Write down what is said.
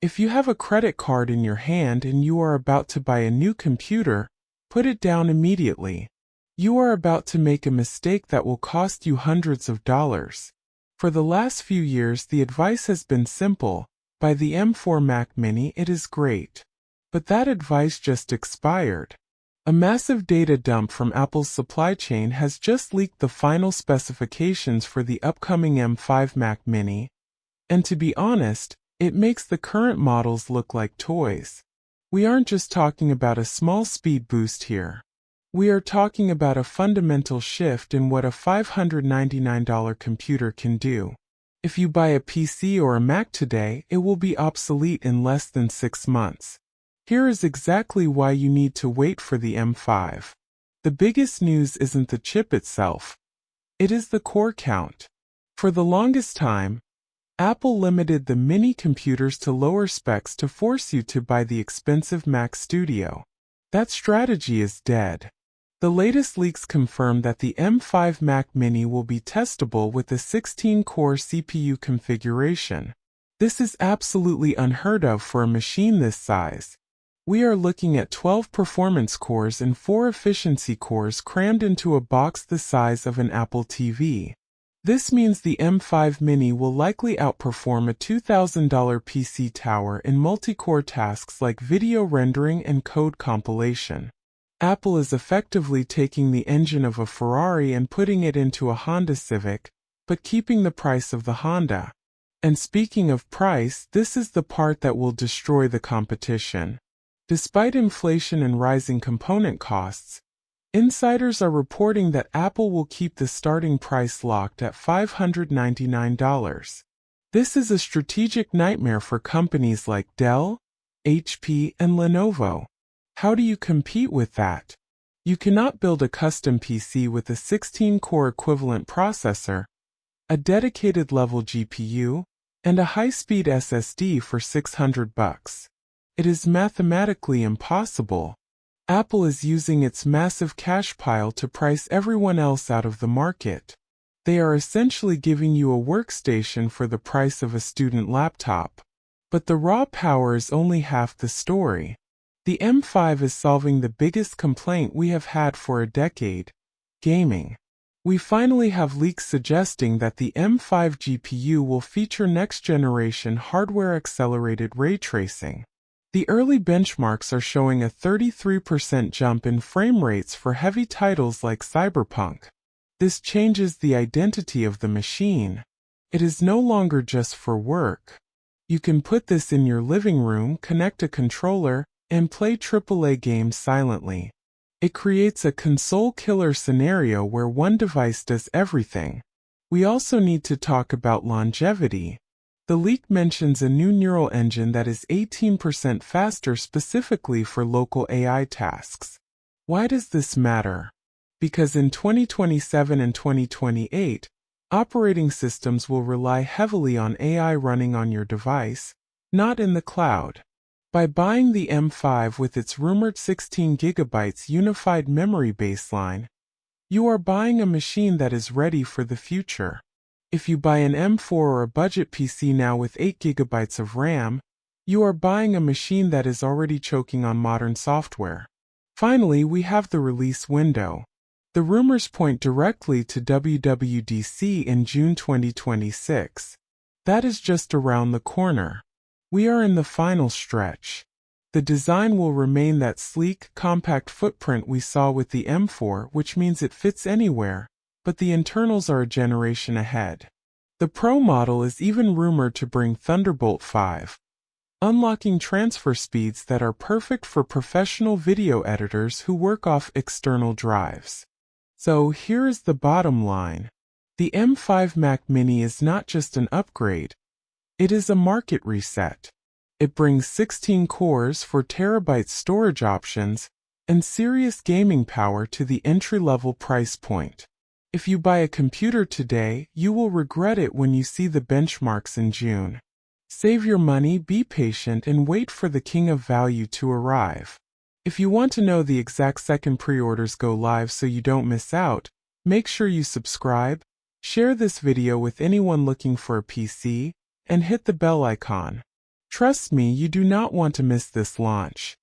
If you have a credit card in your hand and you are about to buy a new computer, put it down immediately. You are about to make a mistake that will cost you hundreds of dollars. For the last few years, the advice has been simple: buy the M4 Mac Mini, it is great. But that advice just expired. A massive data dump from Apple's supply chain has just leaked the final specifications for the upcoming M5 Mac Mini. And to be honest, it makes the current models look like toys. We aren't just talking about a small speed boost here. We are talking about a fundamental shift in what a $599 computer can do. If you buy a PC or a Mac today, it will be obsolete in less than 6 months. Here is exactly why you need to wait for the M5. The biggest news isn't the chip itself. It is the core count. For the longest time, Apple limited the mini computers to lower specs to force you to buy the expensive Mac Studio. That strategy is dead. The latest leaks confirm that the M5 Mac Mini will be testable with a 16-core CPU configuration. This is absolutely unheard of for a machine this size. We are looking at 12 performance cores and 4 efficiency cores crammed into a box the size of an Apple TV. This means the M5 Mini will likely outperform a $2,000 PC tower in multi-core tasks like video rendering and code compilation. Apple is effectively taking the engine of a Ferrari and putting it into a Honda Civic, but keeping the price of the Honda. And speaking of price, this is the part that will destroy the competition. Despite inflation and rising component costs, insiders are reporting that Apple will keep the starting price locked at $599. This is a strategic nightmare for companies like Dell, HP, and Lenovo. How do you compete with that? You cannot build a custom PC with a 16-core equivalent processor, a dedicated level GPU, and a high-speed SSD for $600. It is mathematically impossible. Apple is using its massive cash pile to price everyone else out of the market. They are essentially giving you a workstation for the price of a student laptop. But the raw power is only half the story. The M5 is solving the biggest complaint we have had for a decade: gaming. We finally have leaks suggesting that the M5 GPU will feature next-generation hardware-accelerated ray tracing. The early benchmarks are showing a 33% jump in frame rates for heavy titles like Cyberpunk. This changes the identity of the machine. It is no longer just for work. You can put this in your living room, connect a controller, and play AAA games silently. It creates a console killer scenario where one device does everything. We also need to talk about longevity. The leak mentions a new neural engine that is 18% faster specifically for local AI tasks. Why does this matter? Because in 2027 and 2028, operating systems will rely heavily on AI running on your device, not in the cloud. By buying the M5 with its rumored 16 GB unified memory baseline, you are buying a machine that is ready for the future. If you buy an M4 or a budget PC now with 8 GB of RAM, you are buying a machine that is already choking on modern software. Finally, we have the release window. The rumors point directly to WWDC in June 2026. That is just around the corner. We are in the final stretch. The design will remain that sleek, compact footprint we saw with the M4, which means it fits anywhere, but the internals are a generation ahead. The Pro model is even rumored to bring Thunderbolt 5, unlocking transfer speeds that are perfect for professional video editors who work off external drives. So here is the bottom line. The M5 Mac Mini is not just an upgrade, it is a market reset. It brings 16 cores, 4 TB storage options, and serious gaming power to the entry-level price point. If you buy a computer today, you will regret it when you see the benchmarks in June. Save your money, be patient, and wait for the king of value to arrive. If you want to know the exact second pre-orders go live so you don't miss out, make sure you subscribe, share this video with anyone looking for a PC, and hit the bell icon. Trust me, you do not want to miss this launch.